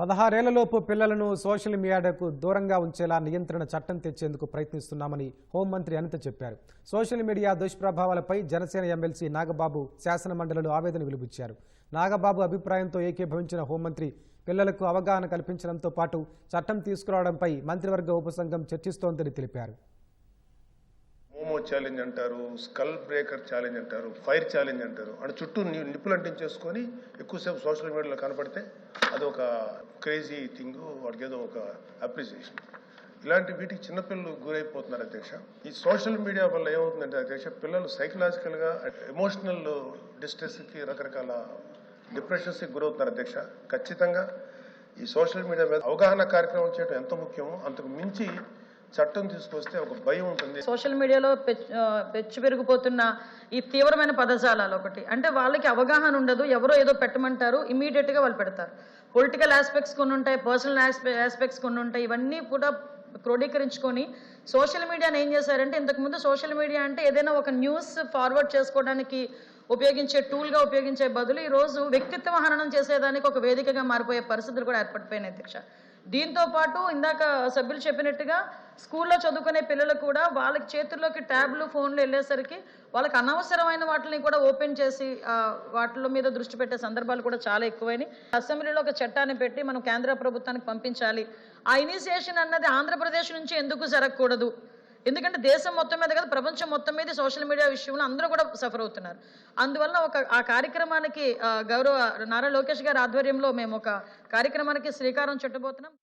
16 పిల్లలను సోషల్ మీడియాకు దూరంగా ఉంచేలా నియంత్రణ చట్టం తెచ్చేందుకు ప్రయత్నిస్తున్నామని హోంమంత్రి అనిత చెప్పారు. సోషల్ మీడియా దుష్ప్రభావాలపై జనసేన ఎమ్మెల్సీ నాగబాబు శాసనమండలిలో ఆవేదన వెలుబుచ్చారు. నాగబాబు అభిప్రాయంతో ఏకీభవించిన హోంమంత్రి పిల్లలకు అవగాహన కల్పించడంతో పాటు చట్టం తీసుకురావడంపై మంత్రివర్గ ఉపసంఘం చర్చిస్తోందని తెలిపారు. మోమో ఛాలెంజ్ అంటారు, స్కల్ బ్రేకర్ ఛాలెంజ్ అంటారు, ఫైర్ ఛాలెంజ్ అంటారు. అంటే చుట్టూ నిప్పులు అంటించేసుకొని ఎక్కువసేపు సోషల్ మీడియాలో కనపడితే అదొక క్రేజీ థింగ్, వాడికి ఏదో ఒక అప్రిసియేషన్. ఇలాంటి వీటికి చిన్నపిల్లలు గురైపోతున్నారు అధ్యక్ష. ఈ సోషల్ మీడియా వల్ల ఏమవుతుందంటే అధ్యక్ష, పిల్లలు సైకలాజికల్గా ఎమోషనల్ డిస్ట్రెస్కి, రకరకాల డిప్రెషన్స్కి గురవుతున్నారు అధ్యక్ష. ఖచ్చితంగా ఈ సోషల్ మీడియా మీద అవగాహన కార్యక్రమం చేయడం ఎంత ముఖ్యమో అంతకు మించి చట్టం తీసుకొస్తే ఒక భయం ఉంటుంది. సోషల్ మీడియాలో పెచ్చు పెరిగిపోతున్న ఈ తీవ్రమైన పదజాలాలు ఒకటి అంటే వాళ్ళకి అవగాహన ఉండదు. ఎవరో ఏదో పెట్టమంటారు, ఇమీడియట్ గా వాళ్ళు పెడతారు. పొలిటికల్ ఆస్పెక్ట్స్ కొన్ని ఉంటాయి, పర్సనల్ ఆస్పెక్ట్స్ కొన్ని ఉంటాయి. ఇవన్నీ కూడా క్రోడీకరించుకొని సోషల్ మీడియాని ఏం చేశారంటే, ఇంతకుముందు సోషల్ మీడియా అంటే ఏదైనా ఒక న్యూస్ ఫార్వర్డ్ చేసుకోవడానికి ఉపయోగించే టూల్గా ఉపయోగించే బదులు ఈరోజు వ్యక్తిత్వ హననం చేసేదానికి ఒక వేదికగా మారిపోయే పరిస్థితులు కూడా ఏర్పడిపోయినాయి అధ్యక్ష. దీంతో పాటు ఇందాక సభ్యులు చెప్పినట్టుగా స్కూల్లో చదువుకునే పిల్లలు కూడా వాళ్ళకి చేతుల్లోకి ట్యాబ్లు, ఫోన్లు వెళ్ళేసరికి వాళ్ళకి అనవసరమైన వాటిని కూడా ఓపెన్ చేసి వాటిల మీద దృష్టి పెట్టే సందర్భాలు కూడా చాలా ఎక్కువైనాయి. అసెంబ్లీలో ఒక చట్టాన్ని పెట్టి మనం కేంద్ర ప్రభుత్వానికి పంపించాలి. ఆ ఇనిషియేషన్ అన్నది ఆంధ్రప్రదేశ్ నుంచి ఎందుకు జరగకూడదు? ఎందుకంటే దేశం మొత్తం మీద కదా, ప్రపంచం మొత్తం మీద సోషల్ మీడియా విషయంలో అందరూ కూడా సఫర్ అవుతున్నారు. అందువల్ల ఆ కార్యక్రమానికి గౌరవ నారా లోకేష్ గారి ఆధ్వర్యంలో మేము ఒక కార్యక్రమానికి శ్రీకారం చుట్టబోతున్నాం.